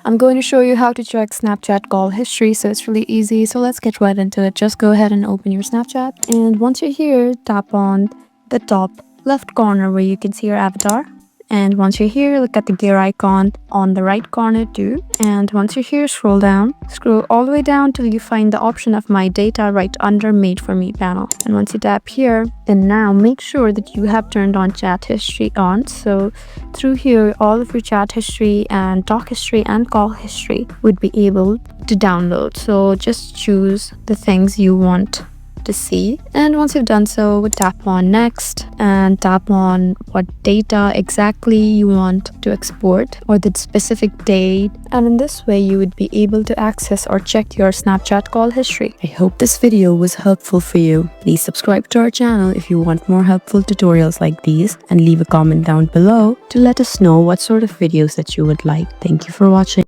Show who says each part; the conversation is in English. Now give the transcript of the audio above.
Speaker 1: I'm going to show you how to check Snapchat call history, so it's really easy. So let's get right into it. Just go ahead and open your Snapchat, and once you're here, tap on the top left corner where you can see your avatar. And once you're here, look at the gear icon on the right corner too. And once you're here, scroll all the way down till you find the option of My Data right under Made for Me panel. And once you tap here, then now make sure that you have turned on chat history on. So through here, all of your chat history and talk history and call history would be able to download. So just choose the things you want to see, and once you've done so, tap on next and tap on what data exactly you want to export or the specific date, and in this way you would be able to access or check your Snapchat call history.
Speaker 2: I hope this video was helpful for you. Please subscribe to our channel if you want more helpful tutorials like these, and leave a comment down below to let us know what sort of videos that you would like. Thank you for watching.